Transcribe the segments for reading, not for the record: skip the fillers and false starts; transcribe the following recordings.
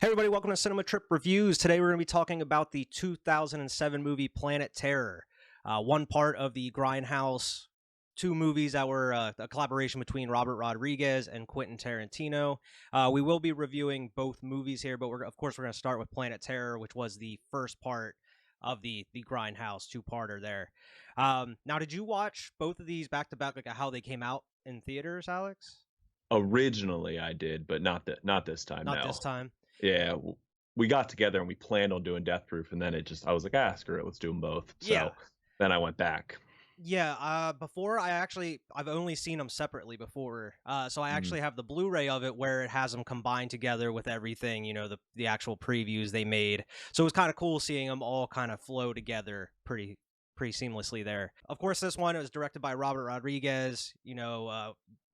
Everybody, welcome to Cinema Trip Reviews. Today we're going to be talking about the 2007 movie Planet Terror, one part of the Grindhouse, two movies that were a collaboration between Robert Rodriguez and Quentin Tarantino. We will be reviewing both movies here, but of course we're going to start with Planet Terror, which was the first part of the Grindhouse two-parter there. Now, did you watch both of these back-to-back, like how they came out in theaters, Alex? Originally I did, but not this time. Not No. this time. Yeah, we got together and we planned on doing Death Proof, and then I was like, screw it, let's do them both. So Yeah. then I went back. Yeah, before I've only seen them separately before. So I actually have the Blu-ray of it where it has them combined together with everything, the actual previews they made. So it was kind of cool seeing them all kind of flow together pretty seamlessly there. Of course, this one was directed by Robert Rodriguez,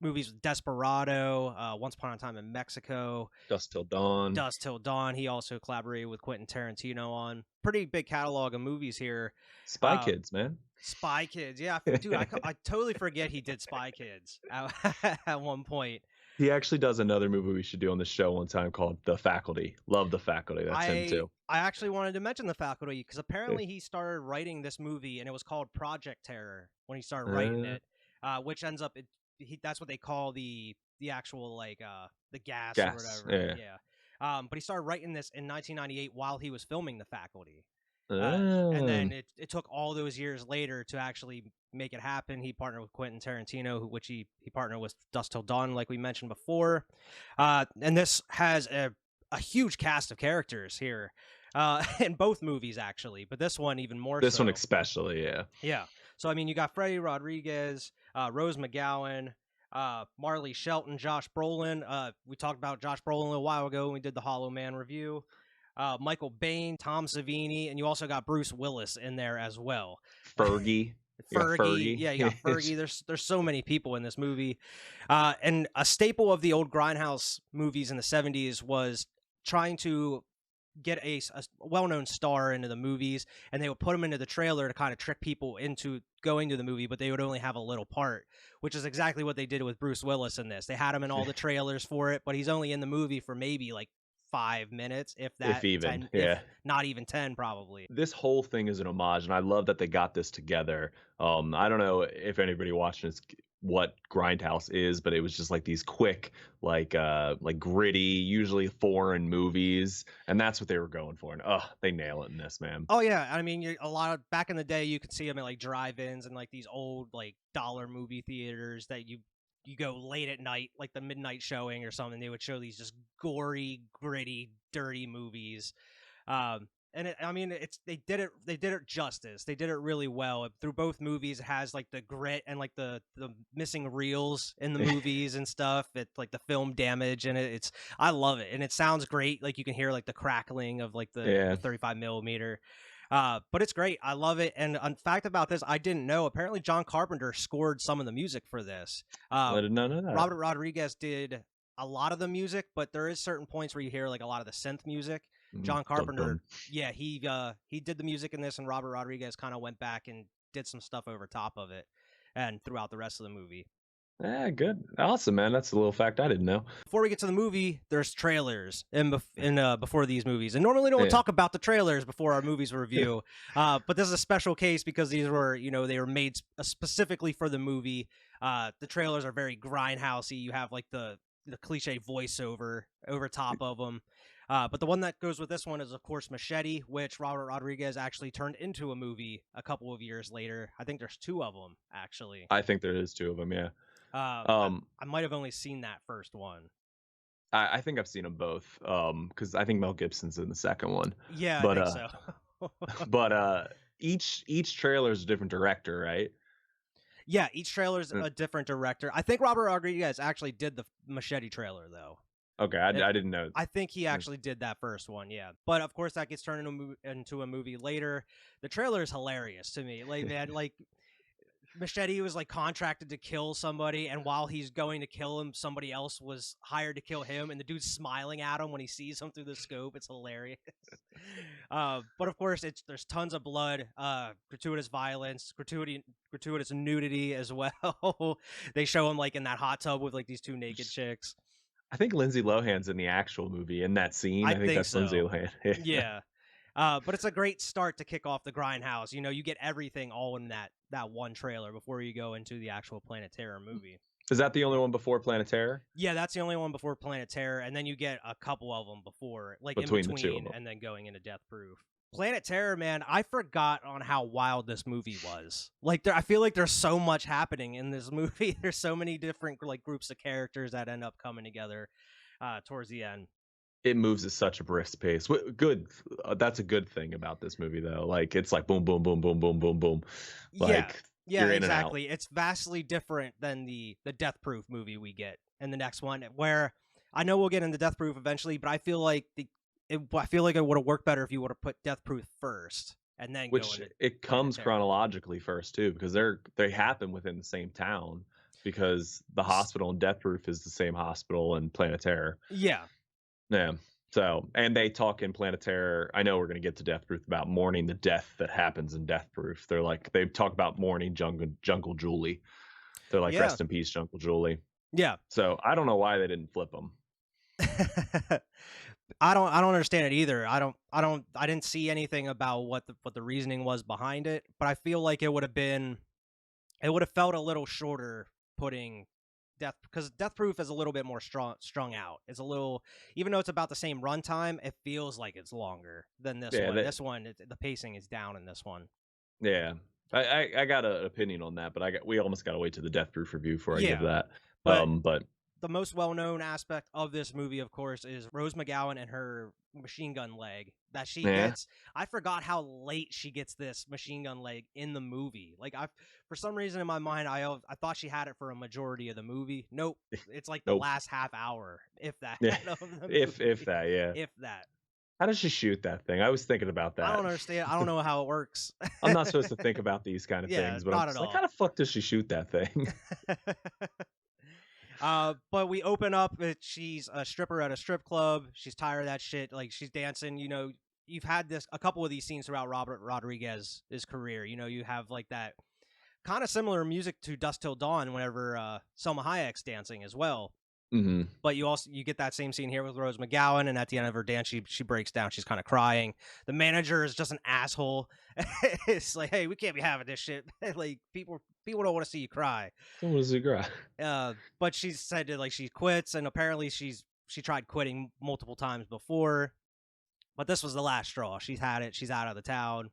movies with Desperado, Once Upon a Time in Mexico, Dusk Till Dawn. He also collaborated with Quentin Tarantino on pretty big catalog of movies here. Spy Kids, man. Spy Kids, yeah, dude, I totally forget he did Spy Kids at one point. He actually does another movie we should do on the show one time called The Faculty. Love The Faculty. That's him too. I actually wanted to mention The Faculty because apparently he started writing this movie and it was called Project Terror when he started writing it, which ends up that's what they call the actual the gas or whatever. Yeah. But he started writing this in 1998 while he was filming The Faculty. And then it took all those years later to actually make it happen. He partnered with Quentin Tarantino, which he partnered with Dusk Till Dawn, like we mentioned before. And this has a huge cast of characters here in both movies, actually. But this one even more so. This one especially, yeah. Yeah. So, I mean, you got Freddy Rodriguez, Rose McGowan, Marley Shelton, Josh Brolin. We talked about Josh Brolin a while ago when we did the Hollow Man review. Michael Biehn, Tom Savini, and you also got Bruce Willis in there as well. Fergie. Fergie. Yeah, you got Fergie. There's so many people in this movie. And a staple of the old Grindhouse movies in the 70s was trying to get a well-known star into the movies, and they would put him into the trailer to kind of trick people into going to the movie, but they would only have a little part, which is exactly what they did with Bruce Willis in this. They had him in all the trailers for it, but he's only in the movie for maybe like 5 minutes, if that, if even 10, if not even 10 probably. This whole thing is an homage, and I love that they got this together. I don't know if anybody watching this what Grindhouse is, but it was just like these quick, like gritty, usually foreign movies, and that's what they were going for. And they nail it in this, man. Oh yeah, I mean, a lot of back in the day, you could see them at like drive-ins and like these old like dollar movie theaters that you go late at night, like the midnight showing or something. They would show these just gory, gritty, dirty movies. They did it justice. They did it really well. Through both movies, it has like the grit and like the missing reels in the movies and stuff. It's like the film damage, and I love it. And it sounds great. Like you can hear like the crackling of like the 35 millimeter. But it's great. I love it. And a fact about this, I didn't know. Apparently, John Carpenter scored some of the music for this. I did not know that. Robert Rodriguez did a lot of the music, but there is certain points where you hear like a lot of the synth music. John Carpenter, yeah, he did the music in this, and Robert Rodriguez kind of went back and did some stuff over top of it, and throughout the rest of the movie. Yeah, good, awesome, man. That's a little fact I didn't know. Before we get to the movie, there's trailers before these movies, and normally we don't talk about the trailers before our movies review, but this is a special case because these were, they were made specifically for the movie. The trailers are very grindhousey. You have like the cliche voiceover over top of them. But the one that goes with this one is, of course, Machete, which Robert Rodriguez actually turned into a movie a couple of years later. I think there's 2 of them, actually. I think there is 2 of them, yeah. I might have only seen that first one. I think I've seen them both, because I think Mel Gibson's in the second one. Yeah, but, I think so. But each trailer is a different director, right? Yeah, each trailer is a different director. I think Robert Rodriguez actually did the Machete trailer, though. Okay, I didn't know. I think he actually did that first one, yeah. But of course, that gets turned into a movie later. The trailer is hilarious to me. Like, man, like Machete was like contracted to kill somebody, and while he's going to kill him, somebody else was hired to kill him, and the dude's smiling at him when he sees him through the scope. It's hilarious. But of course, there's tons of blood, gratuitous violence, gratuitous nudity as well. They show him like in that hot tub with like these 2 naked chicks. I think Lindsay Lohan's in the actual movie in that scene. I I think think that's Lindsay so. Lohan. Yeah. Yeah. But it's a great start to kick off the Grindhouse. You know, you get everything all in that one trailer before you go into the actual Planet Terror movie. Is that the only one before Planet Terror? Yeah, that's the only one before Planet Terror, and then you get a couple of them before, like in Between the two of between, them. and then going into Death Proof. Planet Terror, man, I forgot on how wild this movie was. Like, I feel like there's so much happening in this movie. There's so many different like groups of characters that end up coming together towards the end. It moves at such a brisk pace. Good. That's a good thing about this movie, though. Like, it's like boom, boom, boom, boom, boom, boom, boom. Yeah, Like, yeah, you're in and out. exactly. It's vastly different than the Death Proof movie we get in the next one, where I know we'll get into Death Proof eventually, but I feel like I feel like it would have worked better if you would have put Death Proof first and then go Which into it Planet comes Terror. chronologically first too, because they happen within the same town, because the hospital in Death Proof is the same hospital in Planet Terror. Yeah. Yeah. So, and they talk in Planet Terror. I know we're going to get to Death Proof about mourning the death that happens in Death Proof. They talk about mourning Jungle Julie. They're like, Yeah. rest in peace, Jungle Julie. Yeah. So I don't know why they didn't flip them. I don't understand it either. I didn't see anything about what the reasoning was behind it, but I feel like it would have felt a little shorter putting because Death Proof is a little bit more strung out. It's a little, even though it's about the same runtime, it feels like it's longer than this one. This one, the pacing is down in this one. Yeah, I got an opinion on that, but we almost got to wait to the Death Proof review before I give that. But the most well-known aspect of this movie, of course, is Rose McGowan and her machine gun leg that she gets. I forgot how late she gets this machine gun leg in the movie. Like, for some reason in my mind, I thought she had it for a majority of the movie. Nope, it's like the last half hour, if that. Yeah. if that, yeah. If that. How does she shoot that thing? I was thinking about that. I don't understand. I don't know how it works. I'm not supposed to think about these kind of things, but not I'm just at like, all. how the fuck does she shoot that thing? But we open up. She's a stripper at a strip club. She's tired of that shit. Like, she's dancing. You know, you've had a couple of these scenes throughout Robert Rodriguez's career. You know, you have like that kind of similar music to Dusk Till Dawn whenever Selma Hayek's dancing as well. Mm-hmm. But you get that same scene here with Rose McGowan, and at the end of her dance, she breaks down. She's kind of crying. The manager is just an asshole. It's like, hey, we can't be having this shit. Like, people don't want to see you cry. What does he cry? But she said that, like, she quits, and apparently she tried quitting multiple times before, but this was the last straw. She's had it. She's out of the town.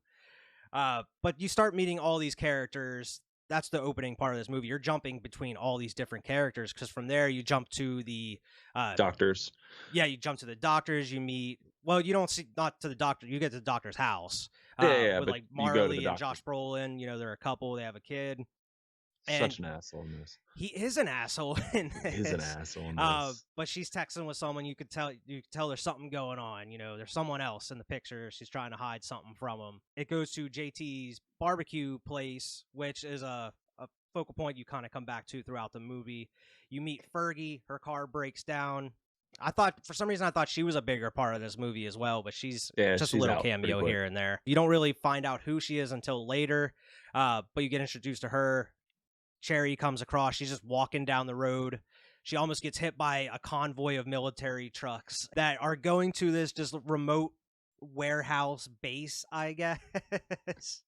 But you start meeting all these characters. That's the opening part of this movie. You're jumping between all these different characters, because from there you jump to the doctors. Yeah, you jump to the doctors. You meet. Well, you don't see not to the doctor. You get to the doctor's house. With like Marley and Josh Brolin. You know, they're a couple. They have a kid. Such an asshole in this. He is an asshole in this. He is an asshole in this. But she's texting with someone. You could tell there's something going on. You know, there's someone else in the picture. She's trying to hide something from him. It goes to JT's barbecue place, which is a focal point you kind of come back to throughout the movie. You meet Fergie. Her car breaks down. For some reason, I thought she was a bigger part of this movie as well, but she's just a little cameo here and there. You don't really find out who she is until later, but you get introduced to her. Cherry comes across. She's just walking down the road. She almost gets hit by a convoy of military trucks that are going to this just remote warehouse base, I guess.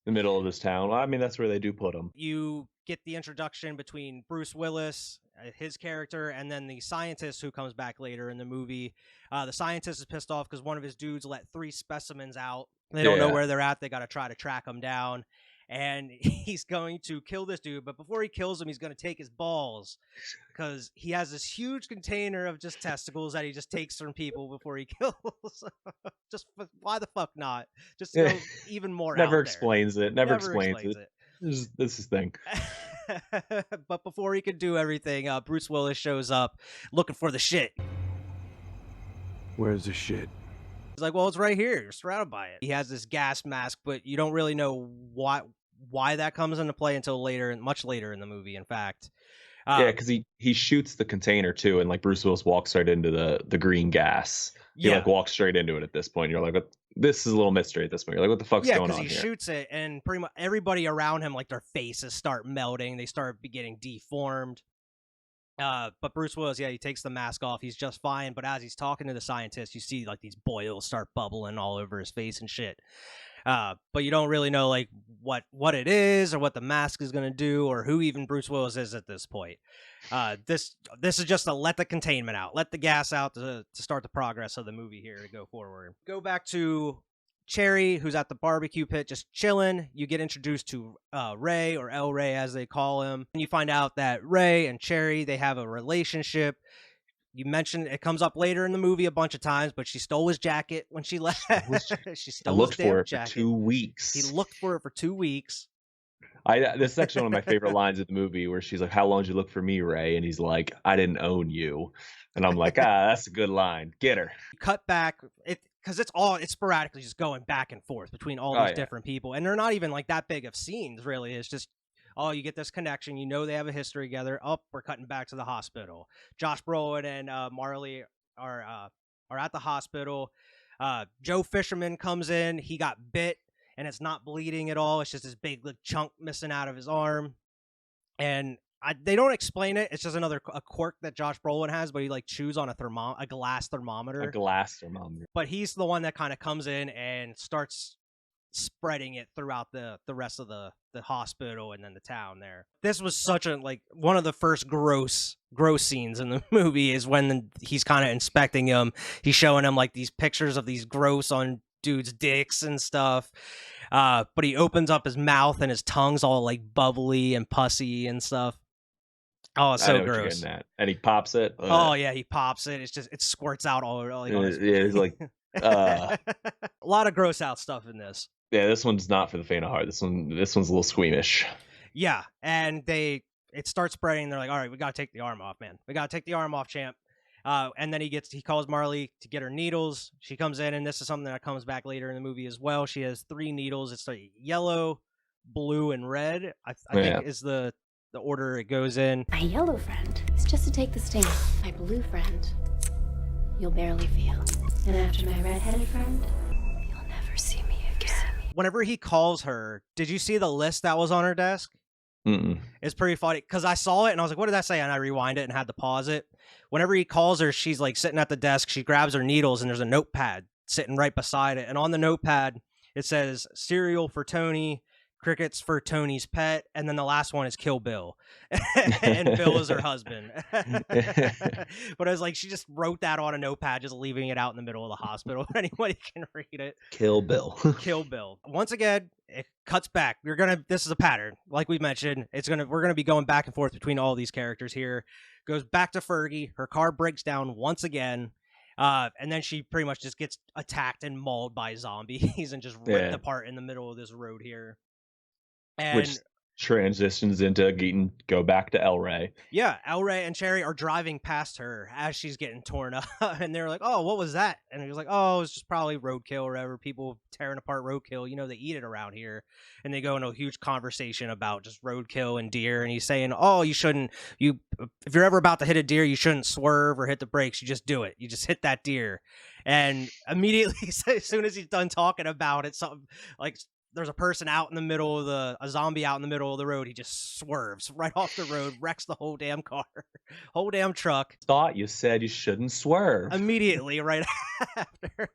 The middle of this town. I mean, that's where they do put them. You get the introduction between Bruce Willis, his character, and then the scientist who comes back later in the movie. The scientist is pissed off because one of his dudes let 3 specimens out. They don't know where they're at. They got to try to track them down. And he's going to kill this dude, but before he kills him, he's going to take his balls, because he has this huge container of just testicles that he just takes from people before he kills. Just why the fuck not? Just go even more. Never explains it. Never explains it. This is his thing. But before he could do everything, Bruce Willis shows up looking for the shit. Where's the shit? He's like, well, it's right here. You're surrounded by it. He has this gas mask, but you don't really know why that comes into play until later, much later in the movie, in fact. Yeah, because he shoots the container too, and like Bruce Willis walks right into the green gas. He like walks straight into it at this point. You're like, this is a little mystery at this point. You're like, what the fuck's going on here? Yeah, because he shoots it, and pretty much everybody around him, like, their faces start melting. They start getting deformed. But Bruce Willis, yeah, he takes the mask off. He's just fine. But as he's talking to the scientist, you see like these boils start bubbling all over his face and shit. But you don't really know like what it is or what the mask is gonna do or who even Bruce Willis is at this point. This is just to let the containment out, let the gas out to start the progress of the movie here to go forward. Go back to Cherry, who's at the barbecue pit just chilling. You get introduced to Ray, or El Ray as they call him, and you find out that Ray and Cherry, they have a relationship. You mentioned it comes up later in the movie a bunch of times, but she stole his jacket when she left. She stole his damn jacket. For 2 weeks. He looked for it for 2 weeks. This is actually one of my favorite lines of the movie where she's like, "How long did you look for me, Ray?" And he's like, "I didn't own you." And I'm like, that's a good line. Get her. Cut back because it's sporadically just going back and forth between all these different people, and they're not even like that big of scenes. Really, it's just. Oh, you get this connection. You know they have a history together. Oh, we're cutting back to the hospital. Josh Brolin and Marley are at the hospital. Joe Fisherman comes in. He got bit, and it's not bleeding at all. It's just this big chunk missing out of his arm. And they don't explain it. It's just a quirk that Josh Brolin has, but he like chews on a glass thermometer. A glass thermometer. But he's the one that kind of comes in and starts spreading it throughout the rest of the hospital and then the town there. This was such a one of the first gross scenes in the movie is when he's kind of inspecting him. He's showing him like these pictures of these gross on dudes' dicks and stuff. But he opens up his mouth and his tongue's all like bubbly and pussy and stuff. Oh, it's so gross. And he pops it. Oh yeah, he pops it. It's just it squirts out all on his... it's like a lot of gross out stuff in this. Yeah, this one's not for the faint of heart. This one's a little squeamish. Yeah, and it starts spreading. They're like, all right, we got to take the arm off, man. We got to take the arm off, champ. And then he calls Marley to get her needles. She comes in, and this is something that comes back later in the movie as well. She has 3 needles. It's like yellow, blue, and red. I think is the order it goes in. My yellow friend is just to take the sting. My blue friend, you'll barely feel. And after my red-headed friend, you'll never see me again. Whenever he calls her, did you see the list that was on her desk? Mm-mm. It's pretty funny because I saw it and I was like, what did that say? And I rewind it and had to pause it. Whenever he calls her, she's like sitting at the desk. She grabs her needles and there's a notepad sitting right beside it. And on the notepad, it says cereal for Tony, crickets for Tony's pet, and then the last one is Kill Bill. And Bill is her husband. But I was like, she just wrote that on a notepad, just leaving it out in the middle of the hospital. Anybody can read it. Kill Bill. Kill Bill. Once again, it cuts back. This is a pattern. Like we mentioned, we're gonna be going back and forth between all these characters here. Goes back to Fergie. Her car breaks down once again. And then she pretty much just gets attacked and mauled by zombies and just ripped apart in the middle of this road here. And which transitions into go back to El Ray. Yeah, El Ray and Cherry are driving past her as she's getting torn up, and they're like, "Oh, what was that?" And he was like, "Oh, it's just probably roadkill or whatever. People tearing apart roadkill. You know, they eat it around here." And they go into a huge conversation about just roadkill and deer. And he's saying, "Oh, you shouldn't. If you're ever about to hit a deer, you shouldn't swerve or hit the brakes. You just do it. You just hit that deer." And immediately, as soon as he's done talking about it, something like. There's a person out in the middle of a zombie out in the middle of the road. He just swerves right off the road, wrecks the whole damn car, whole damn truck. Thought you said you shouldn't swerve. Immediately, right after.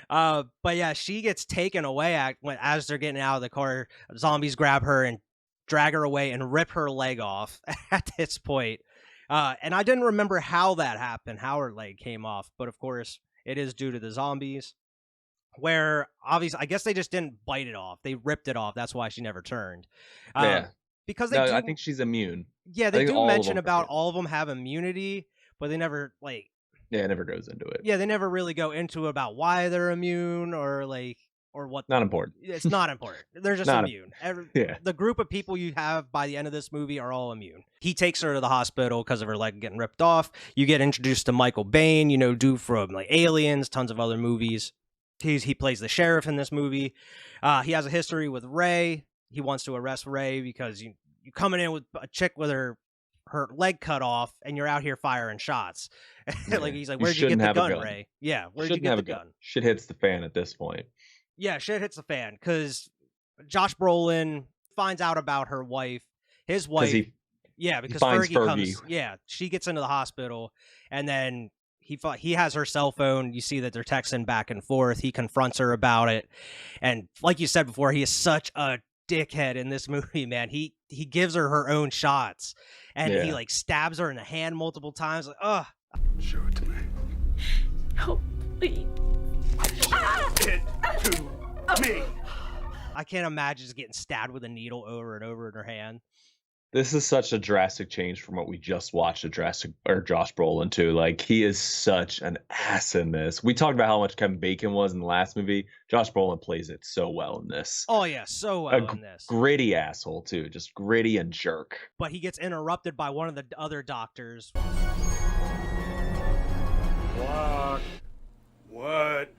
But yeah, she gets taken away as they're getting out of the car. Zombies grab her and drag her away and rip her leg off at this point. And I didn't remember how that happened, how her leg came off. But of course, it is due to the zombies. Where obviously, I guess they just didn't bite it off. They ripped it off. That's why she never turned. Because I think she's immune. Yeah, they do mention about all of them have immunity, but they never it never goes into it. Yeah, they never really go into about why they're immune or what. Not important. It's not important. They're just immune. The group of people you have by the end of this movie are all immune. He takes her to the hospital because of her leg getting ripped off. You get introduced to Michael Biehn, dude from Aliens, tons of other movies. He plays the sheriff in this movie. He has a history with Ray. He wants to arrest Ray because you coming in with a chick with her leg cut off and you're out here firing shots. He's like, where'd you get the gun, Ray? Yeah, where'd you get the gun? Shit hits the fan at this point. Yeah, shit hits the fan because Josh Brolin finds out about her wife. His wife. Yeah, because finds Fergie Fergie. comes. Yeah, she gets into the hospital, and then he has her cell phone. You see that they're texting back and forth. He confronts her about it, and like you said before, he is such a dickhead in this movie, man. He gives her own shots, and he like stabs her in the hand multiple times. Like, ugh. Show it to me. Oh, please. It to me. I can't imagine just getting stabbed with a needle over and over in her hand. This is such a drastic change from what we just watched at Josh Brolin too. Like, he is such an ass in this. We talked about how much Kevin Bacon was in the last movie. Josh Brolin plays it so well in this. Oh yeah, so well in this. Gritty asshole too, just gritty and jerk. But he gets interrupted by one of the other doctors. What?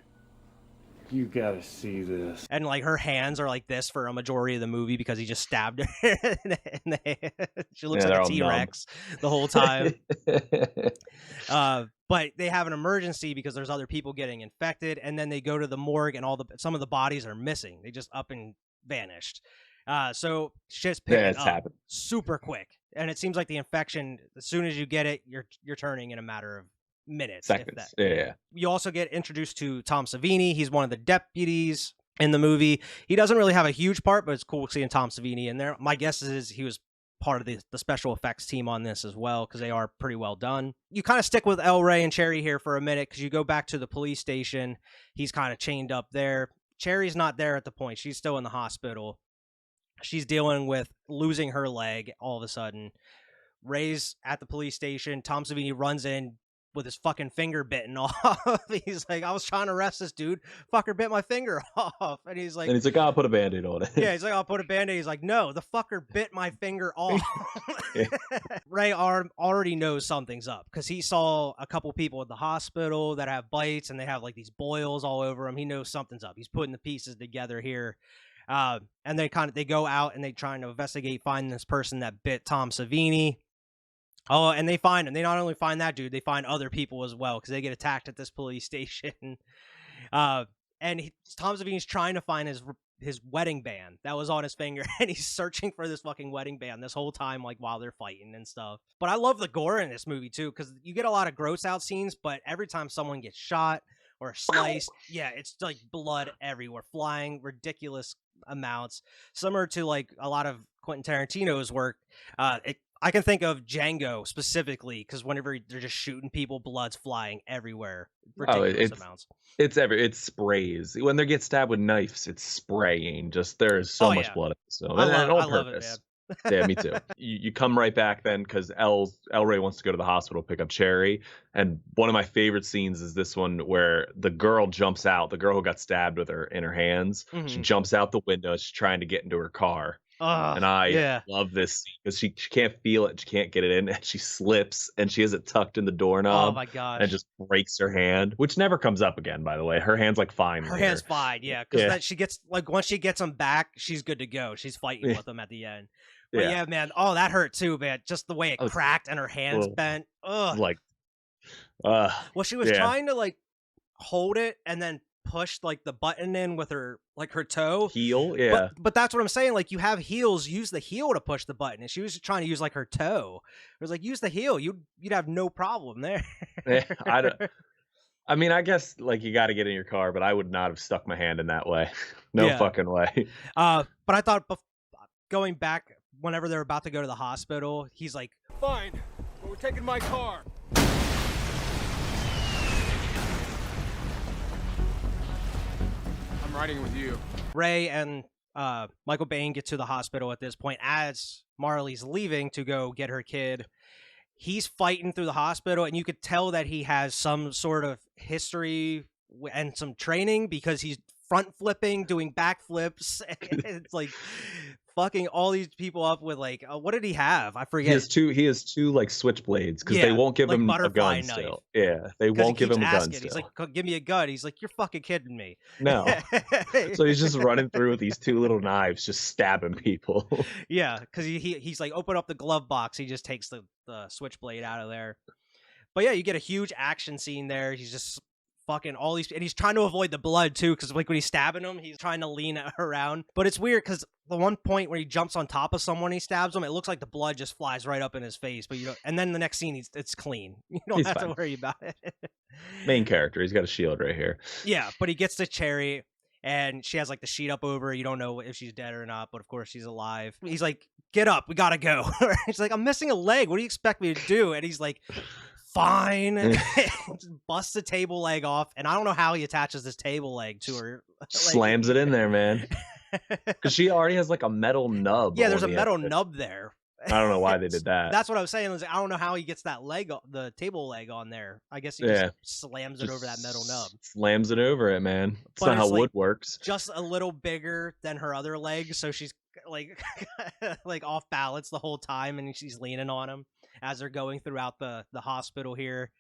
You gotta see this. And like her hands are like this for a majority of the movie because he just stabbed her in the hand. She looks like a T-Rex the whole time. But they have an emergency because there's other people getting infected, and then they go to the morgue and some of the bodies are missing. They just up and vanished. So shit's picking up super quick. And it seems like the infection, as soon as you get it, you're turning in a matter of minutes. Seconds. Yeah. You also get introduced to Tom Savini. He's one of the deputies in the movie. He doesn't really have a huge part, but it's cool seeing Tom Savini in there. My guess is he was part of the special effects team on this as well, because they are pretty well done. You kind of stick with El Rey and Cherry here for a minute, because you go back to the police station. He's kind of chained up there. Cherry's not there at the point. She's still in the hospital. She's dealing with losing her leg all of a sudden. Ray's at the police station. Tom Savini runs in with his fucking finger bitten off. He's like, I was trying to arrest this dude. Fucker bit my finger off. And he's like, I'll put a Band-Aid on it. Yeah, he's like, I'll put a Band-Aid. He's like, no, the fucker bit my finger off. Ray already knows something's up because he saw a couple people at the hospital that have bites and they have like these boils all over them. He knows something's up. He's putting the pieces together here. And they go out and they trying to investigate, find this person that bit Tom Savini. Oh, and they find him. They not only find that dude, they find other people as well because they get attacked at this police station. Tom Savini's trying to find his wedding band that was on his finger, and he's searching for this fucking wedding band this whole time, like while they're fighting and stuff. But I love the gore in this movie too, because you get a lot of gross out scenes, but every time someone gets shot or sliced, yeah, it's like blood everywhere, flying ridiculous amounts, similar to like a lot of Quentin Tarantino's work. I can think of Django specifically because whenever they're just shooting people, blood's flying everywhere. Ridiculous amounts. It sprays. When they get stabbed with knives, it's spraying. Just there's so much blood. So I love it, man. Yeah, me too. You come right back then because El Rey wants to go to the hospital, pick up Cherry. And one of my favorite scenes is this one where the girl jumps out, the girl who got stabbed with her in her hands. Mm-hmm. She jumps out the window. She's trying to get into her car. And I love this scene because she can't feel it. She can't get it in. And she slips and she has it tucked in the doorknob. Oh, my gosh. And just breaks her hand, which never comes up again, by the way. Her hand's like fine. Her hand's fine, yeah. Because she gets, like, once she gets him back, she's good to go. She's fighting with him at the end. But yeah, man. Oh, that hurt too, man. Just the way it cracked and her hands bent. Ugh. Like, well, she was trying to like hold it and then push like the button in with her toe heel. But that's what I'm saying. Like, you have heels, use the heel to push the button. And she was trying to use like her toe. It was like, use the heel. You'd have no problem there. I mean, I guess like you got to get in your car, but I would not have stuck my hand in that way. No fucking way. But I thought going back, whenever they're about to go to the hospital, he's like, fine, but we're taking my car. I'm riding with you. Ray and Michael Biehn get to the hospital at this point as Marley's leaving to go get her kid. He's fighting through the hospital, and you could tell that he has some sort of history and some training because he's front flipping, doing backflips. It's like fucking all these people up with like, what did he have? I forget. He has two like switchblades because they won't give him a gun knife. Still. Yeah, they won't give him a gun. He's like, give me a gun. He's like, you're fucking kidding me. No. So he's just running through with these two little knives, just stabbing people. Yeah, because he's like, open up the glove box. He just takes the switchblade out of there. But yeah, you get a huge action scene there. He's just fucking all these, and he's trying to avoid the blood too, because like when he's stabbing him, he's trying to lean around. But it's weird because the one point where he jumps on top of someone, he stabs him, it looks like the blood just flies right up in his face. But you know, and then the next scene, it's clean. You don't He's have fine. to worry about it. Main character, he's got a shield right here. Yeah, but he gets to Cherry, and she has like the sheet up over her. You don't know if she's dead or not, but of course she's alive. He's like, "Get up, we gotta go." She's like, "I'm missing a leg. What do you expect me to do?" And he's like, "Fine." Busts the table leg off, and I don't know how he attaches this table leg to her. Slams it in there, man. Because she already has like a metal nub. Yeah, there's a on the metal end. nub there. I don't know why they did that. That's what I was saying. I don't know how he gets that leg, the table leg on there. I guess he just slams it over that metal nub. Slams it over it, man. That's But not how it's, like, wood works. Just a little bigger than her other leg, so she's like like off balance the whole time, and she's leaning on him as they're going throughout the hospital here.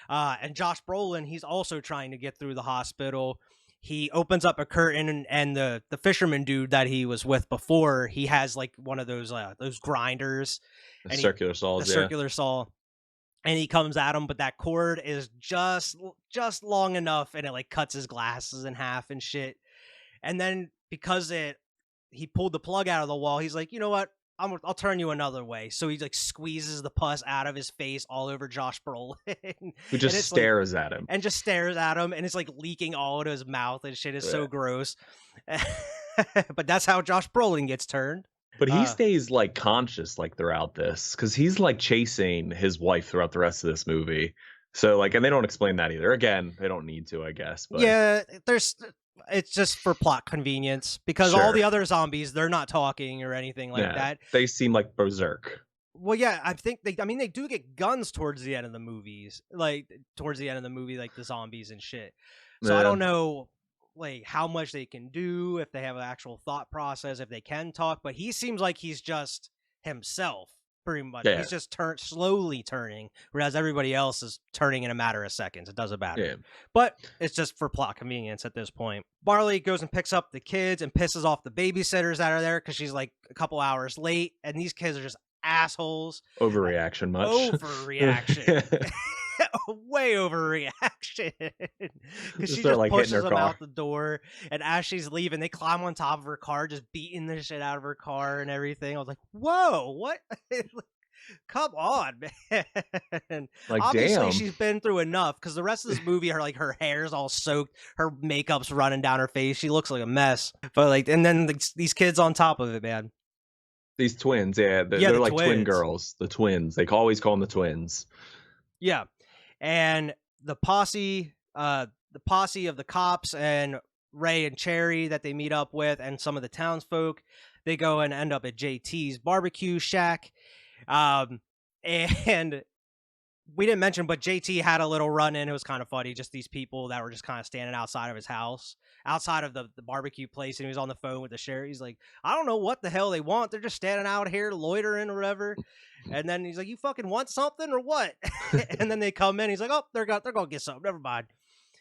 And Josh Brolin, he's also trying to get through the hospital. He opens up a curtain, and the fisherman dude that he was with before, he has like one of those grinders, Circular saws, circular saw, and he comes at him, but that cord is just long enough, and it like cuts his glasses in half and shit. And then because he pulled the plug out of the wall, he's like, you know what? I'll turn you another way. So he like squeezes the pus out of his face all over Josh Brolin. Who just stares at him. And just stares at him, and it's like leaking all into his mouth and shit. Is so gross. But that's how Josh Brolin gets turned. But he stays like conscious like throughout this, because he's like chasing his wife throughout the rest of this movie. So like, and they don't explain that either. Again, they don't need to, I guess. But yeah, it's just for plot convenience, because all the other zombies, they're not talking or anything like that. They seem like berserk. Well, yeah, I think they do get guns towards the end of the movies, like the zombies and shit. So I don't know like how much they can do, if they have an actual thought process, if they can talk, but he seems like he's just himself. Pretty much. Yeah. He's just slowly turning, whereas everybody else is turning in a matter of seconds. It doesn't matter. Yeah. But it's just for plot convenience at this point. Marley goes and picks up the kids and pisses off the babysitters that are there because she's like a couple hours late, and these kids are just assholes. Overreaction much? Overreaction. Way overreaction. Because she just pushes them out the door, and as she's leaving, they climb on top of her car, just beating the shit out of her car and everything. I was like, whoa, what? Come on, man. Like, obviously damn. She's been through enough, because the rest of this movie, her hair's all soaked, her makeup's running down her face, she looks like a mess. But like, and then these kids on top of it, man. These twins, they're like twins. Twin girls. The twins. They always call them the twins. Yeah. And the posse of the cops and Ray and Cherry that they meet up with, and some of the townsfolk, they go and end up at JT's barbecue shack. And we didn't mention, but JT had a little run-in. It was kind of funny. Just these people that were just kind of standing outside of his house, outside of the barbecue place, and he was on the phone with the sheriff. He's like, I don't know what the hell they want. They're just standing out here loitering or whatever. And then he's like, you fucking want something or what? And then they come in. He's like, oh, they're going to get something. Never mind.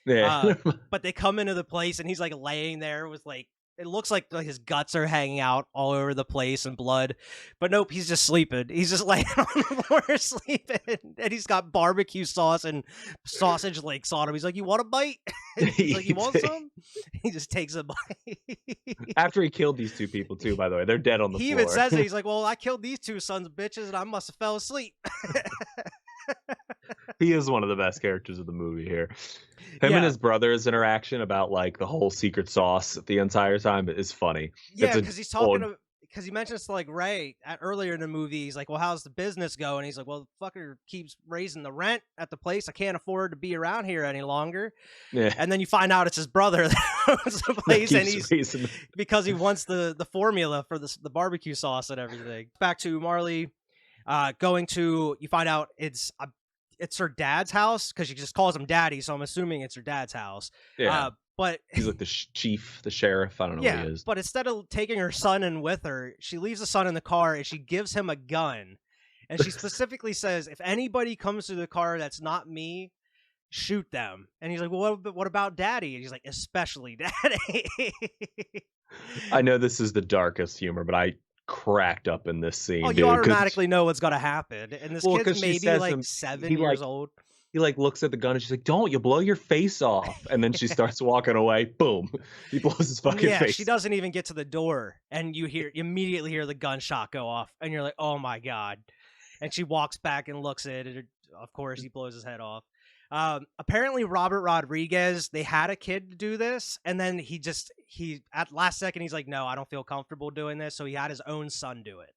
Yeah. But they come into the place, and he's like laying there with like, it looks like his guts are hanging out all over the place and blood. But nope, he's just sleeping. He's just laying on the floor sleeping. And he's got barbecue sauce and sausage links on him. He's like, you want a bite? He's like, you want some? He just takes a bite. After he killed these two people too, by the way. They're dead on the floor. He even says it. He's like, well, I killed these two sons of bitches, and I must have fell asleep. He is one of the best characters of the movie here. Him and his brother's interaction about like the whole secret sauce the entire time is funny. Yeah, because he's talking because he mentions to like Ray earlier in the movie. He's like, well, how's the business going? He's like, well, the fucker keeps raising the rent at the place. I can't afford to be around here any longer. Yeah. And then you find out it's his brother that owns the place, and he's because he wants the formula for the barbecue sauce and everything. Back to Marley you find out it's her dad's house, because she just calls him daddy, so I'm assuming it's her dad's house. Yeah. But he's like the chief, the sheriff. I don't know what he is. But instead of taking her son in with her, she leaves the son in the car, and she gives him a gun. And she specifically says, if anybody comes to the car that's not me, shoot them. And he's like, well, what about daddy? And he's like, especially daddy. I know this is the darkest humor, but I cracked up in this scene. Oh, you automatically know what's gonna happen. And this kid's maybe like 7 years old. he like looks at the gun and she's like, "Don't, you'll blow your face off." And then she starts walking away. Boom, he blows his fucking Yeah, face. she doesn't even get to the door, and you immediately hear the gunshot go off, and you're like, "Oh my god!" And she walks back and looks at it. Of course, he blows his head off. Apparently, Robert Rodriguez, they had a kid to do this, and then he at last second he's like, "No, I don't feel comfortable doing this," so he had his own son do it.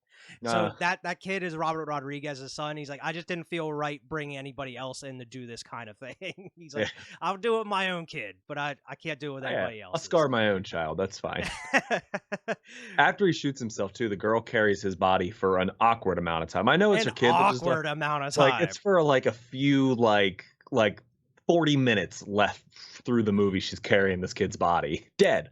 So that kid is Robert Rodriguez's son. He's like, I just didn't feel right bringing anybody else in to do this kind of thing. He's like, I'll do it with my own kid, but I can't do it with anybody else. I'll scar my own child. That's fine. After he shoots himself too, the girl carries his body for an awkward amount of time. I know it's her kid. Awkward amount of time. Like it's for like a few like 40 minutes left through the movie. She's carrying this kid's body dead.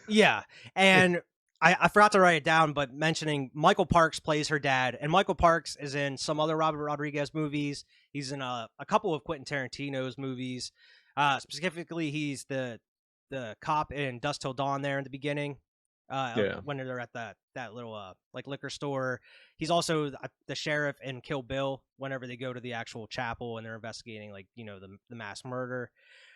Yeah, and. I forgot to write it down, but mentioning Michael Parks plays her dad, and Michael Parks is in some other Robert Rodriguez movies. He's in a couple of Quentin Tarantino's movies. Specifically, he's the cop in Dusk Till Dawn there in the beginning. When they're at that little like liquor store. He's also the sheriff in Kill Bill whenever they go to the actual chapel and they're investigating like the mass murder.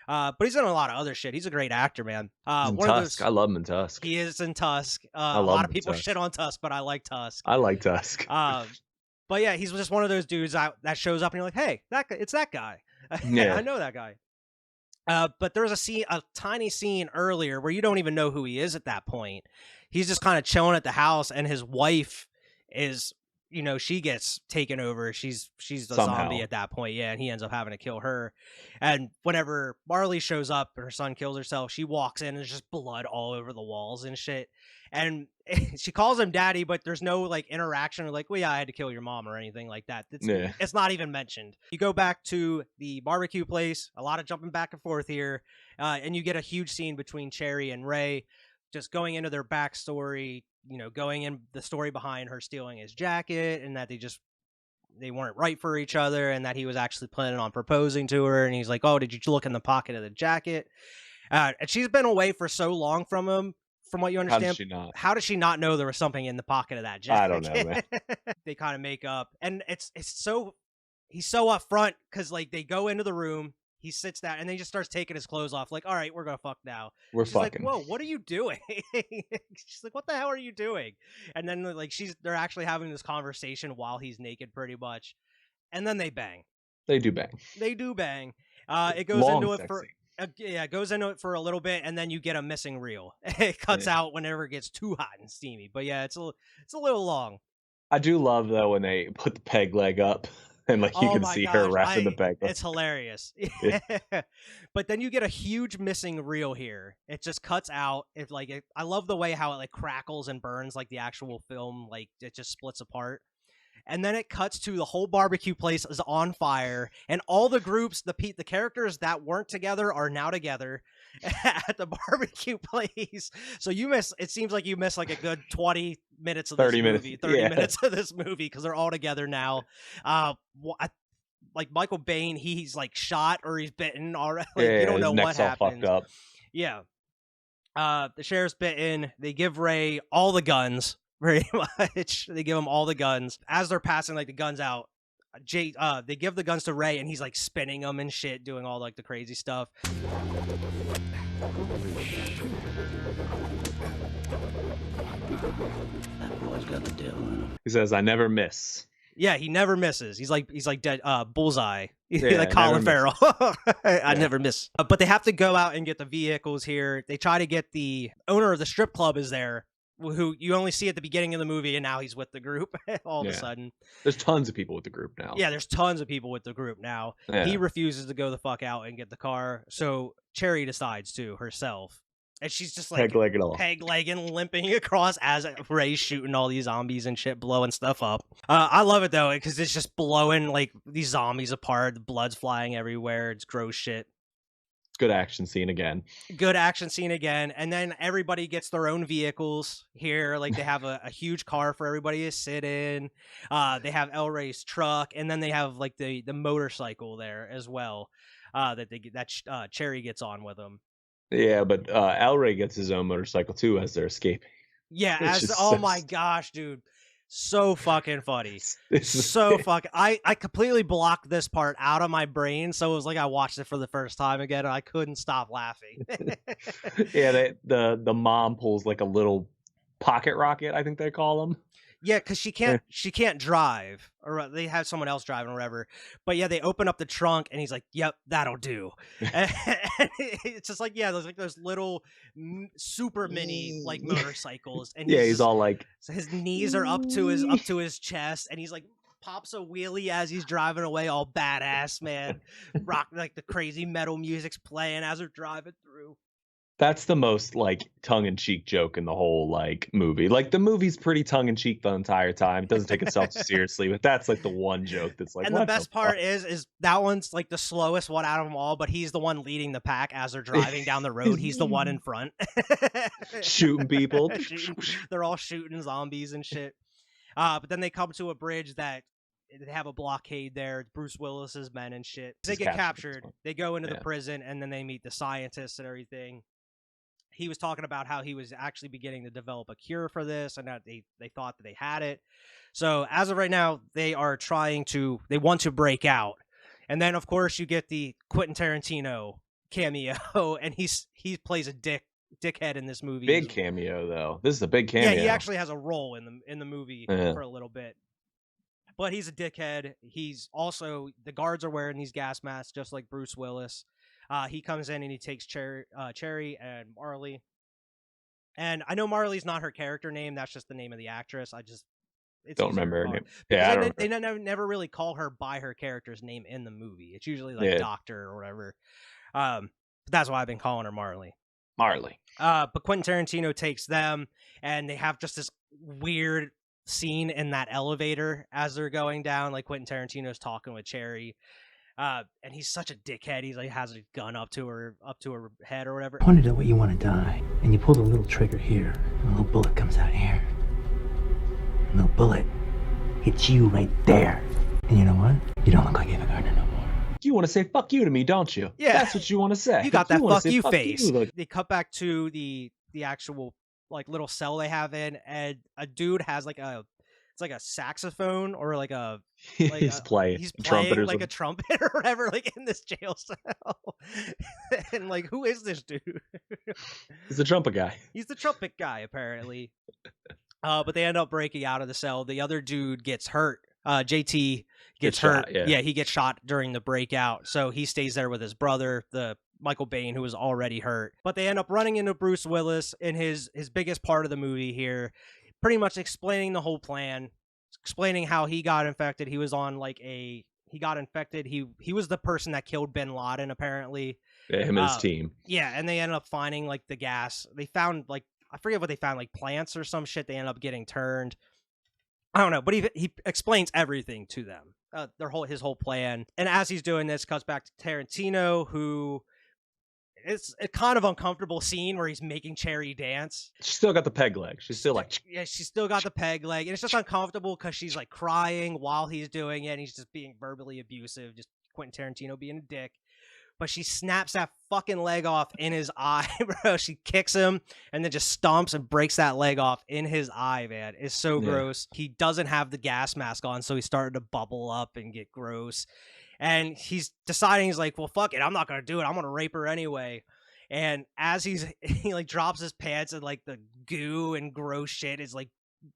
But he's in a lot of other shit. He's a great actor, man. Tusk. I love him in Tusk. He is in Tusk. A lot of people shit on Tusk, but I like Tusk. I like Tusk. But yeah, he's just one of those dudes that shows up and you're like, hey, it's that guy. Yeah. I know that guy. But there was a tiny scene earlier where you don't even know who he is at that point. He's just kind of chilling at the house, and his wife is, she gets taken over. She's a zombie at that point, yeah, and he ends up having to kill her. And whenever Marley shows up and her son kills herself, she walks in and there's just blood all over the walls and shit. And she calls him daddy, but there's no like interaction or like, well, yeah, I had to kill your mom or anything like that. It's not even mentioned. You go back to the barbecue place, a lot of jumping back and forth here, and you get a huge scene between Cherry and Ray, just going into their backstory, going in the story behind her stealing his jacket and that they weren't right for each other and that he was actually planning on proposing to her. And he's like, oh, did you look in the pocket of the jacket? And she's been away for so long from him. From what you understand, how does she not know there was something in the pocket of that jacket? I don't know, man. They kind of make up, and he's so upfront because like they go into the room, he sits down, and then he just starts taking his clothes off. Like, all right, we're gonna fuck now. She's fucking. Like, whoa, what are you doing? She's like, what the hell are you doing? And then like they're actually having this conversation while he's naked, pretty much, and then they bang. They do bang. They do bang. It goes into it for. It goes into it for a little bit, and then you get a missing reel. It cuts out whenever it gets too hot and steamy. But yeah, it's a little long. I do love though when they put the peg leg up and like you can see her wrapping the peg. It's hilarious. But then you get a huge missing reel here. It just cuts out. I love the way how it like crackles and burns like the actual film. Like it just splits apart. And then it cuts to the whole barbecue place is on fire, and all the groups, the characters that weren't together are now together at the barbecue place. So it seems like you miss like a good 20 minutes of this 30 movie, minutes. 30 minutes of this movie because they're all together now. Like Michael Biehn, he's like shot or he's bitten already. You don't know what happened. Fucked up. Yeah. The sheriff's bitten. They give Ray all the guns. Very much. They give him all the guns. As they're passing like the guns out, they give the guns to Ray and he's like spinning them and shit, doing all like the crazy stuff. That boy's got the devil in him. He says, I never miss. Yeah, he never misses. He's like dead bullseye. Like Colin Farrell. I never miss. But they have to go out and get the vehicles here. They try to get the owner of the strip club is there, who you only see at the beginning of the movie, and now he's with the group all of a sudden. There's tons of people with the group now. Yeah, there's tons of people with the group now. Yeah. He refuses to go the fuck out and get the car, so Cherry decides to herself. And she's just like peg-legging, limping across as Ray's shooting all these zombies and shit, blowing stuff up. I love it, though, because it's just blowing like these zombies apart. The blood's flying everywhere. It's gross shit. Good action scene again. And then everybody gets their own vehicles here. Like they have a huge car for everybody to sit in. They have El Rey's truck, and then they have like the motorcycle there as well. That Cherry gets on with them. Yeah, but El Rey gets his own motorcycle too as they're escaping. Yeah, my gosh, dude. So fucking funny. So fucking. I completely blocked this part out of my brain, so it was like I watched it for the first time again, and I couldn't stop laughing. Yeah, the mom pulls like a little pocket rocket, I think they call them. Yeah, because she can't drive, or they have someone else driving or whatever. But yeah, they open up the trunk, and he's like, "Yep, that'll do." And it's just like, yeah, there's like those little super mini like motorcycles, and he's all like, so his knees are up to his chest, and he's like pops a wheelie as he's driving away, all badass, man. Rock like the crazy metal music's playing as they're driving through. That's the most like tongue-in-cheek joke in the whole like movie. Like the movie's pretty tongue-in-cheek the entire time. It doesn't take itself seriously, but that's like the one joke that's like. And the best part is that one's like the slowest one out of them all, but he's the one leading the pack as they're driving down the road. He's the one in front, shooting people. They're all shooting zombies and shit. But then they come to a bridge that they have a blockade there. Bruce Willis's men and shit. They get captured. They go into the prison, and then they meet the scientists and everything. He was talking about how he was actually beginning to develop a cure for this, and that they thought that they had it. So as of right now, they want to break out. And then of course you get the Quentin Tarantino cameo, and he plays a dickhead in this movie. Big cameo though. This is a big cameo. Yeah, he actually has a role in the movie for a little bit. But he's a dickhead. He's also, the guards are wearing these gas masks just like Bruce Willis. He comes in and he takes Cherry and Marley. And I know Marley's not her character name. That's just the name of the actress. Don't remember her name. Yeah, they never really call her by her character's name in the movie. It's usually like Doctor or whatever. That's why I've been calling her Marley. But Quentin Tarantino takes them, and they have just this weird scene in that elevator as they're going down. Like Quentin Tarantino's talking with Cherry. And he's such a dickhead. He's like has a gun up to her head or whatever. Pointed at what you want to die, and you pull the little trigger here, and a little bullet comes out here. And the bullet hits you right there. And you know what? You don't look like Ava Gardner no more. You want to say "fuck you" to me, don't you? Yeah, that's what you want to say. You got that "fuck you" face. They cut back to the actual like little cell they have in, and a dude has like a. It's like a saxophone or like he's playing trumpet or like a trumpet or whatever, like in this jail cell. And like, who is this dude? He's the trumpet guy. He's the trumpet guy, apparently. But they end up breaking out of the cell. The other dude gets hurt. JT gets hurt. Shot, yeah, he gets shot during the breakout. So he stays there with his brother, the Michael Biehn, who was already hurt. But they end up running into Bruce Willis in his biggest part of the movie here. Pretty much explaining the whole plan, explaining how he got infected. He was on like he got infected. He was the person that killed Bin Laden, apparently. Yeah, him and his team. Yeah, and they ended up finding like the gas. They found like, I forget what they found, like plants or some shit. They ended up getting turned. I don't know, but he explains everything to them. His whole plan. And as he's doing this, cuts back to Tarantino, who. It's a kind of uncomfortable scene where he's making Cherry dance. She's still got the peg leg. She's still like... Yeah, she's still got the peg leg. And it's just uncomfortable because she's like crying while he's doing it. And he's just being verbally abusive. Just Quentin Tarantino being a dick. But she snaps that fucking leg off in his eye, bro. She kicks him and then just stomps and breaks that leg off in his eye, man. It's so gross. He doesn't have the gas mask on, so he's starting to bubble up and get gross. And he's deciding, he's like, well, fuck it. I'm not going to do it. I'm going to rape her anyway. And as he like drops his pants and like the goo and gross shit is like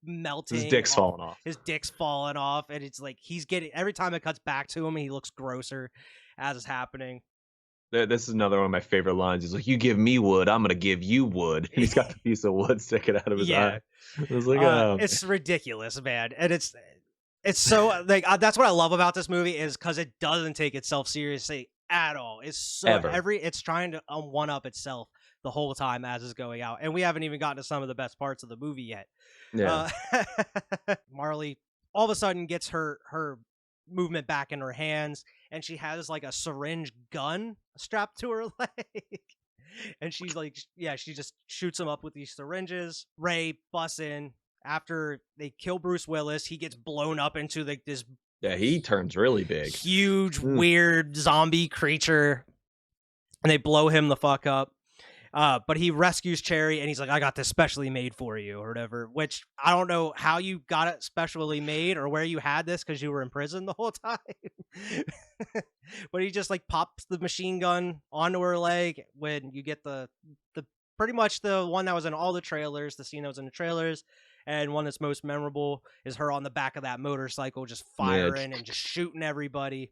melting. His dick's falling off. His dick's falling off. And it's like, every time it cuts back to him, he looks grosser as it's happening. This is another one of my favorite lines. He's like, you give me wood, I'm going to give you wood. And he's got the piece of wood sticking out of his eye. It was like, it's ridiculous, man. And it's so like that's what I love about this movie is because it doesn't take itself seriously at all. It's so it's trying to one up itself the whole time as it's going out, and we haven't even gotten to some of the best parts of the movie yet. Yeah, Marley all of a sudden gets her movement back in her hands, and she has like a syringe gun strapped to her leg. And she's like, she just shoots him up with these syringes. Ray busts in. After they kill Bruce Willis, he gets blown up into like this. Yeah, he turns really big. Huge, weird zombie creature. And they blow him the fuck up. But he rescues Cherry, and he's like, I got this specially made for you, or whatever, which I don't know how you got it specially made or where you had this because you were in prison the whole time. But he just like pops the machine gun onto her leg when you get the pretty much the one that was in all the trailers, the scene that was in the trailers, and one that's most memorable is her on the back of that motorcycle just firing and just shooting everybody.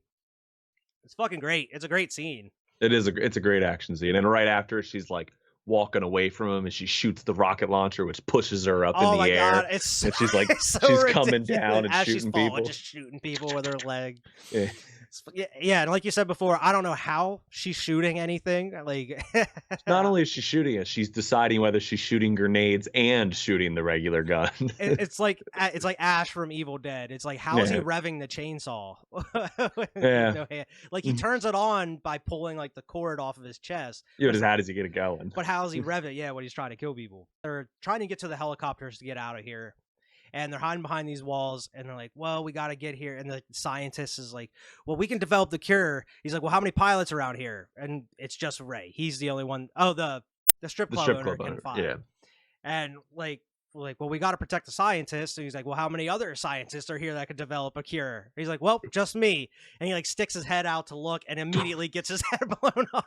It's fucking great. It's a great scene. It's a great action scene. And right after, she's like walking away from him and she shoots the rocket launcher, which pushes her up in the air. God, and she's like, it's so she's ridiculous. coming down and as shooting she's falling, people. just shooting people with her leg. Yeah. Yeah, and like you said before, I don't know how she's shooting anything. Like, Not only is she shooting it, she's deciding whether she's shooting grenades and shooting the regular gun. it's like Ash from Evil Dead. It's like, how is he revving the chainsaw? Like he turns it on by pulling like the cord off of his chest. Yeah, but how does he get it going? But how does he rev it? Yeah, when he's trying to kill people. They're trying to get to the helicopters to get out of here. And they're hiding behind these walls, and they're like, well, we got to get here. And the scientist is like, well, we can develop the cure. He's like, well, how many pilots are out here? And it's just Ray. He's the only one. Oh, the strip club owner can fly. Yeah. And like, well, we got to protect the scientists. And he's like, well, how many other scientists are here that could develop a cure? He's like, well, just me. And he like sticks his head out to look and immediately gets his head blown off.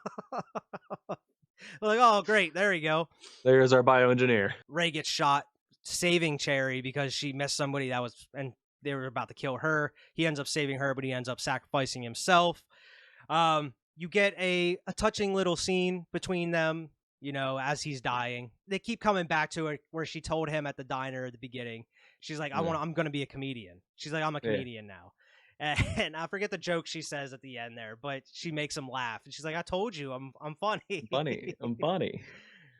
We're like, oh, great. There you go. There's our bioengineer. Ray gets shot saving Cherry because she missed somebody that was, and they were about to kill her. He ends up saving her, but he ends up sacrificing himself. You get a touching little scene between them, you know, as he's dying. They keep coming back to it where she told him at the diner at the beginning. She's like, I'm going to be a comedian. She's like, I'm a comedian now. And I forget the joke she says at the end there, but she makes him laugh. And she's like, I told you, I'm funny. I'm funny.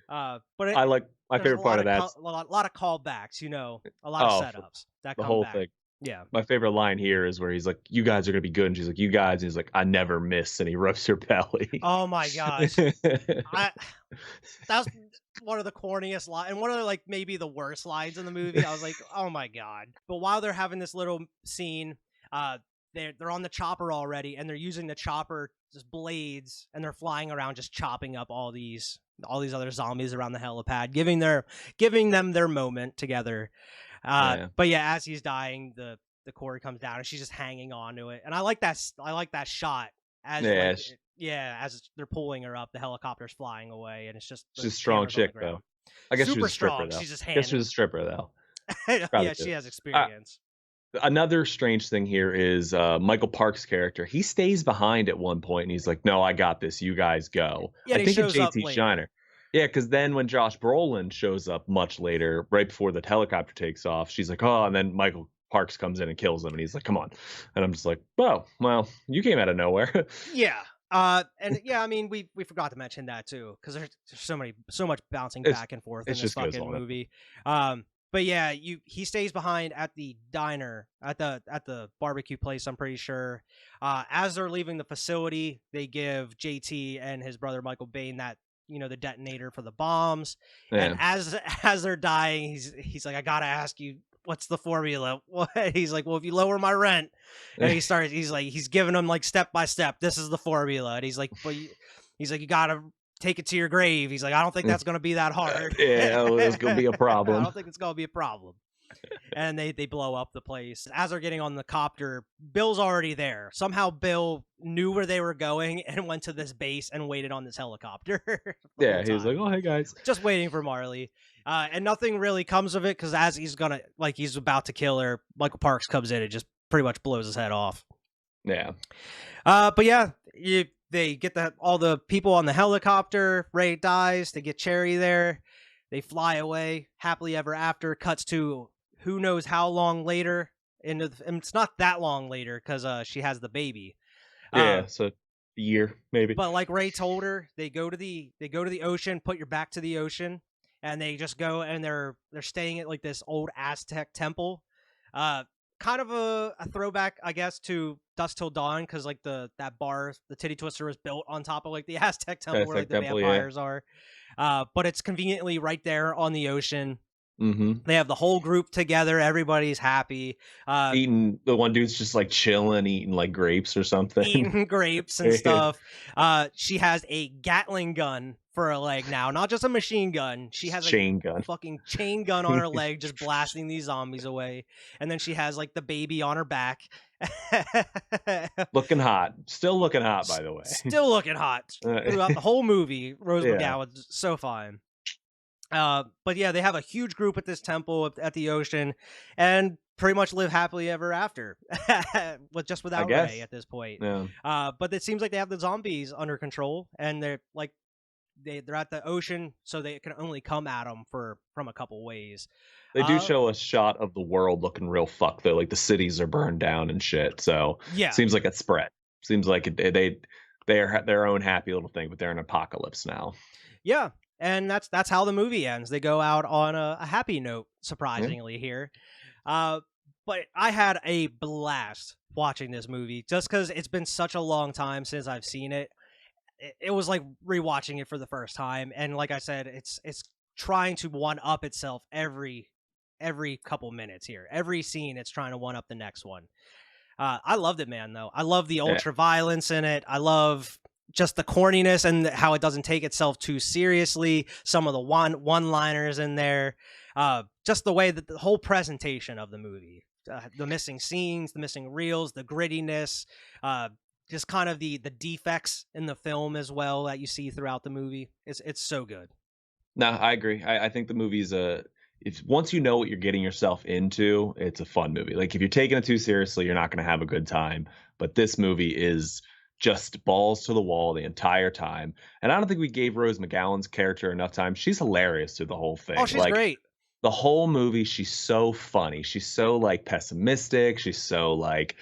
But I like my favorite part of that. A lot of callbacks, you know, a lot of setups. That the come whole back. thing. Yeah. My favorite line here is where he's like, you guys are going to be good. And she's like, you guys. And he's like, I never miss. And he rubs her belly. Oh my gosh. That's one of the corniest lines and one of the, like, maybe the worst lines in the movie. I was like, oh my God. But while they're having this little scene, they're on the chopper already, and they're using the chopper just blades, and they're flying around just chopping up all these other zombies around the helipad, giving them their moment together. But yeah, as he's dying, the cord comes down and she's just hanging on to it. And I like that shot as as they're pulling her up, the helicopter's flying away, and it's just she's a strong chick though. I guess she was a stripper though. She's just I guess she was a stripper though. Yeah, she has experience. Another strange thing here is Michael Park's character. He stays behind at one point and he's like, no, I got this. You guys go. Yeah, I think it's JT Shiner. Yeah, because then when Josh Brolin shows up much later, right before the helicopter takes off, she's like, oh, and then Michael Parks comes in and kills him. And he's like, come on. And I'm just like, oh, well, you came out of nowhere. Yeah. And yeah, I mean, we forgot to mention that too, because there's so much bouncing back and forth in this fucking movie. But yeah, he stays behind at the diner, at the barbecue place, I'm pretty sure. As they're leaving the facility, they give JT and his brother Michael Biehn that, you know, the detonator for the bombs. Yeah. And as they're dying, he's like, I gotta ask you, what's the formula? He's like, well, if you lower my rent, and he's giving them like step by step. This is the formula, and he's like, you gotta take it to your grave. He's like, I don't think that's going to be that hard. Yeah, it's going to be a problem. I don't think it's going to be a problem. And they blow up the place. As they're getting on the copter, Bill's already there. Somehow Bill knew where they were going and went to this base and waited on this helicopter. Yeah, he was like, oh, hey, guys. Just waiting for Marley. And nothing really comes of it because as he's about to kill her, Michael Parks comes in and just pretty much blows his head off. Yeah. But yeah, they get all the people on the helicopter. Ray dies. They get Cherry there. They fly away happily ever after. Cuts to who knows how long later. And it's not that long later because she has the baby. Yeah, so a year maybe. But like Ray told her, they go to the ocean. Put your back to the ocean, and they just go and they're staying at like this old Aztec temple. Kind of a throwback, I guess, to Dusk Till Dawn, because like that bar, the Titty Twister, was built on top of like the Aztec temple where like the vampires are. But it's conveniently right there on the ocean. Mm-hmm. They have the whole group together. Everybody's happy. Eating, the one dude's just like chilling, eating like grapes or something. Eating grapes and stuff. She has a Gatling gun for a leg now, not just a machine gun. She has chain a gun. fucking chain gun on her leg, just blasting these zombies away. And then she has like the baby on her back. Looking hot. Still looking hot, by the way. Still looking hot throughout the whole movie. Rose McGowan's so fine. But yeah, they have a huge group at this temple at the ocean, and pretty much live happily ever after, without Ray at this point. Yeah. But it seems like they have the zombies under control, and they're like they're at the ocean, so they can only come at them from a couple ways. They do show a shot of the world looking real fucked though, like the cities are burned down and shit. So yeah, seems like it's spread. Seems like they're their own happy little thing, but they're in apocalypse now. Yeah. And that's how the movie ends. They go out on a happy note, surprisingly, here. But I had a blast watching this movie, just because it's been such a long time since I've seen it. It was like rewatching it for the first time. And like I said, it's trying to one-up itself every couple minutes here. Every scene, it's trying to one-up the next one. I loved it, man, though. I love the ultra-violence in it. I love just the corniness and how it doesn't take itself too seriously. Some of the one-liners in there, just the way that the whole presentation of the movie, the missing scenes, the missing reels, the grittiness, just kind of the defects in the film as well that you see throughout the movie. It's so good. No, I agree. I think the movie's once you know what you're getting yourself into, it's a fun movie. Like if you're taking it too seriously, you're not going to have a good time. But this movie is just balls to the wall the entire time. And I don't think we gave Rose McGowan's character enough time. She's hilarious through the whole thing. Oh, she's great. The whole movie, she's so funny. She's so like pessimistic. She's like,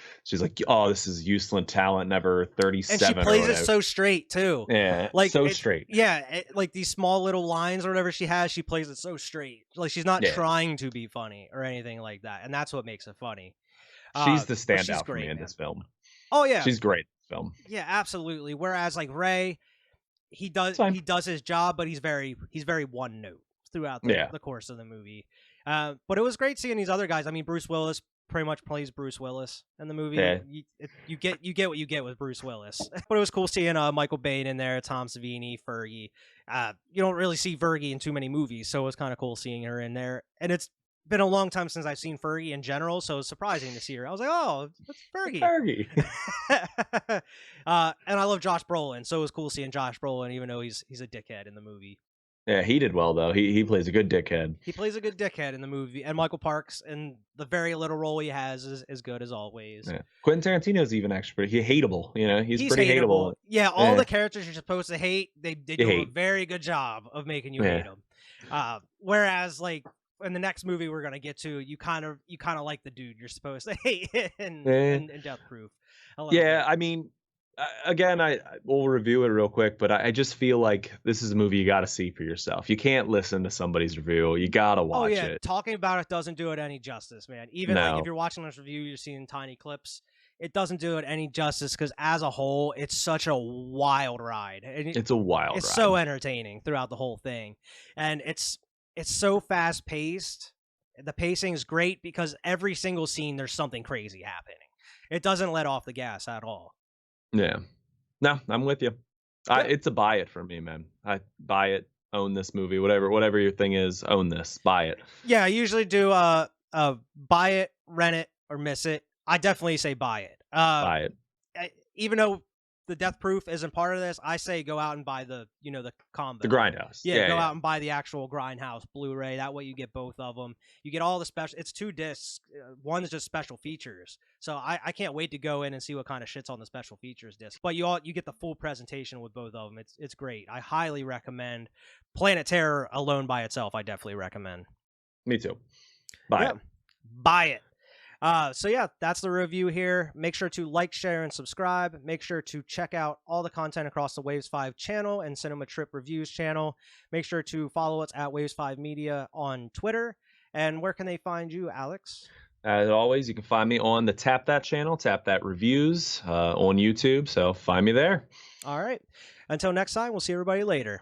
oh, this is useless talent, never 37. And she plays it so straight too. Yeah, like so straight. Yeah, like these small little lines or whatever she has, she plays it so straight. Like she's not trying to be funny or anything like that, and that's what makes it funny. She's the standout for me in this film. Oh yeah, she's great. Film. Yeah, absolutely. Whereas like Ray, he does his job, but he's very one note throughout the course of the movie. But it was great seeing these other guys. I mean, Bruce Willis pretty much plays Bruce Willis in the movie. Yeah. You get what you get with Bruce Willis. But it was cool seeing Michael Biehn in there, Tom Savini, Fergie. You don't really see Fergie in too many movies, so it was kind of cool seeing her in there. And it's been a long time since I've seen Fergie in general, so it's surprising to see her. I was like, oh, it's Fergie. And I love Josh Brolin, so it was cool seeing Josh Brolin, even though he's a dickhead in the movie. Yeah, he did well though. He plays a good dickhead. He plays a good dickhead in the movie, and Michael Parks, in the very little role he has, is good as always. Yeah. Quentin Tarantino's even actually hateable. You know, he's pretty hateable. Yeah, all the characters you're supposed to hate, they do a very good job of making you hate them. Whereas like in the next movie we're gonna get to, you kind of like the dude you're supposed to hate in Death Proof. I mean, again, we'll review it real quick, but I just feel like this is a movie you got to see for yourself. You can't listen to somebody's review. You got to watch it. Talking about it doesn't do it any justice, man. Even like if you're watching this review, you're seeing tiny clips. It doesn't do it any justice because as a whole, it's such a wild ride. It's a wild ride. It's so entertaining throughout the whole thing. And it's so fast paced. The pacing is great because every single scene, there's something crazy happening. It doesn't let off the gas at all. Yeah. No, I'm with you. It's a buy it for me, man. I buy it, own this movie, whatever your thing is, own this, buy it. Yeah, I usually do buy it, rent it, or miss it. I definitely say buy it. Buy it. Even though the Death Proof isn't part of this, I say go out and buy the combo. The Grindhouse. Yeah, go out and buy the actual Grindhouse Blu-ray. That way you get both of them. You get all the special. It's 2 discs. One's just special features. So I can't wait to go in and see what kind of shit's on the special features disc. But you get the full presentation with both of them. It's great. I highly recommend. Planet Terror alone by itself, I definitely recommend. Me too. Buy it. Buy it. So yeah, that's the review here. Make sure to like, share, and subscribe. Make sure to check out all the content across the Waves 5 channel and Cinema Trip Reviews channel. Make sure to follow us at Waves 5 Media on Twitter. And where can they find you, Alex? As always, you can find me on the Tap That channel, Tap That Reviews on YouTube. So find me there. All right. Until next time, we'll see everybody later.